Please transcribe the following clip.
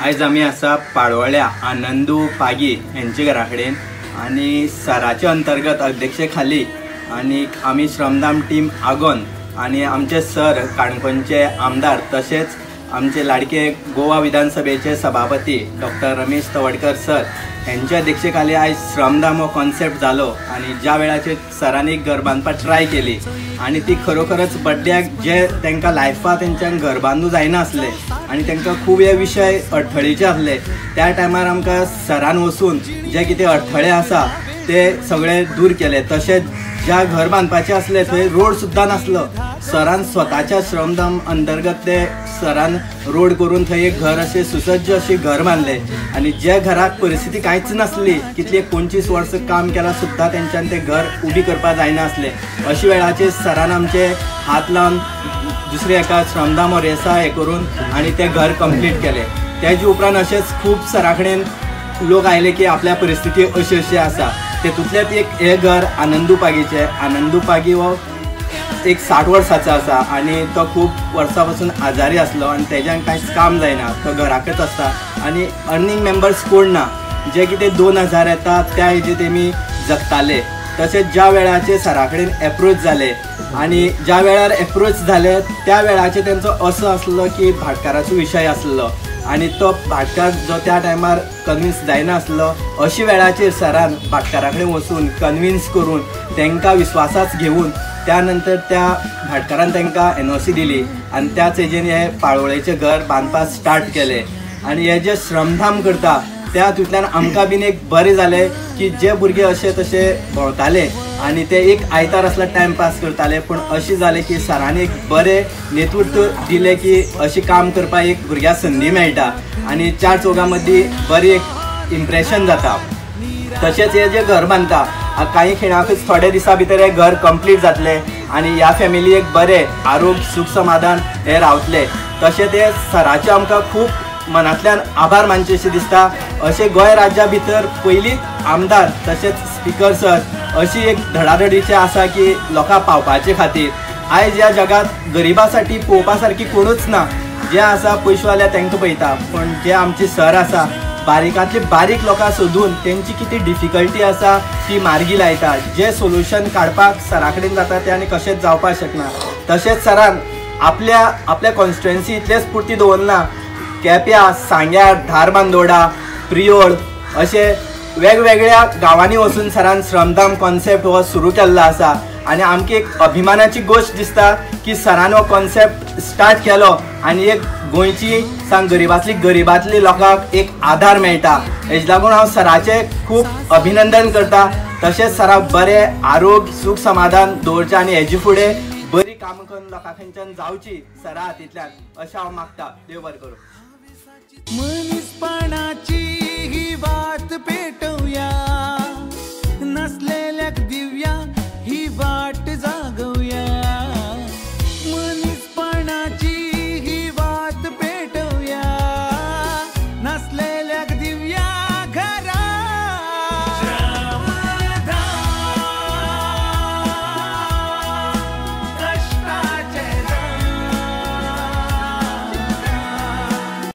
आज आम्ही आसा पाळोळ्या आनंदू पागी यांचे घरा कडेन आणि सराच्या अंतर्गत अध्यक्षे खाली आणि आम्ही श्रमदान टीम आगोन आणि आमचे सर काणकोणचे आमदार तसेच आमचे लाडके गोवा विधानसभेचे सभापती डॉक्टर रमेश तवडकर सर यांच्या अध्यक्षेखाली आज श्रमदान हो कॉन्सेप्ट जालो आणि ज्या वेळाचेर सरांनी घर बांदपाक ट्राय केली आणि ती खरोखरच बड्ड्याक जे तांकां लायफांत तेंच्यान घर बांदूं जायना आसले आणि तांकां खूब हे विशय अडथळेचे आसले त्या टायमार आमकां सरान वचून जे कितें अडथळे आसा ते सगळे दूर केले। तशेंच ज्या घर बांदपाचे आसले थंय रोड सुद्दां नासलो, सरान स्वताच्या श्रमदान अंतर्गत ते सरान रोड करून थंय एक घर अशें सुसज्ज अशें घर बांदलें आणि ज्या घराक परिस्थिती कांयच नासली, कितले 25 वर्सां काम केलां सुद्दां तेंच्यान तें घर उबी करपाक जायना आसलें। अशा वेळाचेर सरान आमचे हात लावन दुसऱ्या एका श्रमदान मोरेसा हे करून आणि तें घर कंप्लीट केलें। तेजे उपरांत अशेंच खूब सरा कडेन लोक आयले की आपल्या परिस्थिती अशी अशी आसा, तेतूंतलेंच एक हे घर आनंदू पागीचे। आनंदू पागी हो एक 60 वर्सांचो आसा आणि तो खूब वर्सां पासून आजारी आसलो आणि तेज्यान कांयच काम जायना, तो घराकच आसता आणि अर्निंग मेंबर्स कोण ना, जे कितें 2000 येता त्या हेजे तेमी जगताले। तशेंच ज्या वेळाचेर सरा कडेन एप्रोच जाले आणि ज्या वेळार एप्रोच जाले त्या वेळाचेर तेंचो असो आसलो की भाटकाराचो विशय आसलो आणि तो भाटकार जो त्या टायमार कन्विन्स जायना आसलो, अशा वेळाचेर सरान भाटकारा कडेन वचून कन्विन्स करून तांकां विश्वासात घेवन त्यानंतर त्या भाटकारान तांकां NOC दिली आणि त्याच हेजेन हे पाळोळेचें घर बांदपाक स्टार्ट केलें। आणि हे जे श्रमदान करता त्या तुतल्यान आमकां बीन एक बरें जालें की जे भुरगे अशे तशे भोंवताले आणि ते एक आयतार असला टायमपास करताले, पण अशें जालें की सरांनी एक बरें नेतृत्व दिलें की अशें काम करपाक एक भुरग्याक संदी मेळटा आणि चार चौगां मदीं बरी एक इम्प्रेशन जाता। तशेंच हे जे घर बांदता काही खिणाकच थोडे दिसा भितर हे घर कंप्लीट जातले आणि ह्या फॅमिलीक बरें आरोग्य सुख समाधान हे रावतले। तशें ते सराचे आमकां खूब मनांतल्यान आभार मानचेशें दिसता। अशें गोंय राज्या भितर पयलींच आमदार तशेंच स्पिकर सर अशी एक धडाधडीचे आसा की लोकां पावपाचे खातीर। आयज ह्या जगात गरिबा साठी पळोवपा सारकी कोणूच ना, जे आसा पयशेवाल्या तांकां पळयता, पण जे आमचे सर आसा बारीकांतली बारीक लोकां सोदून तेंची कितें डिफिकल्टी आसा ती मार्गी लायता। जे सोल्युशन काडपाक सरा कडेन जाता ते आनी कशेंच जावपाक शकना। तशेंच सरान आपल्या कॉन्स्टिट्युएन्सी इतलेच पुरती दवरना, केप्यां, सांग्यार, धारबांदोडा, प्रियोळ अशे वेगवेगळ्या गांवांनी वचून सरान श्रमदान कॉन्सेप्ट हो सुरू केल्लो आसा आणि आमकां एक अभिमानाची गोष्ट दिसता की सरान हो कॉन्सेप्ट स्टार्ट केलो आणि एक गोंयची सांग गरिबांतली लोकांक एक आधार मेळटा। हेज लागून हांव सराचें खूब अभिनंदन करता। तशेंच सराक बरें आरोग्य सुख समाधान दवरचें आणि हेजे फुडें बरी कामां करून लोकां खंयच्यान जावची सरा हातींतल्यान अशें हांव मागता। देव बरें करूं। मनीसपणाची ही वाट पेटवूया, नसलेल्या दिव्य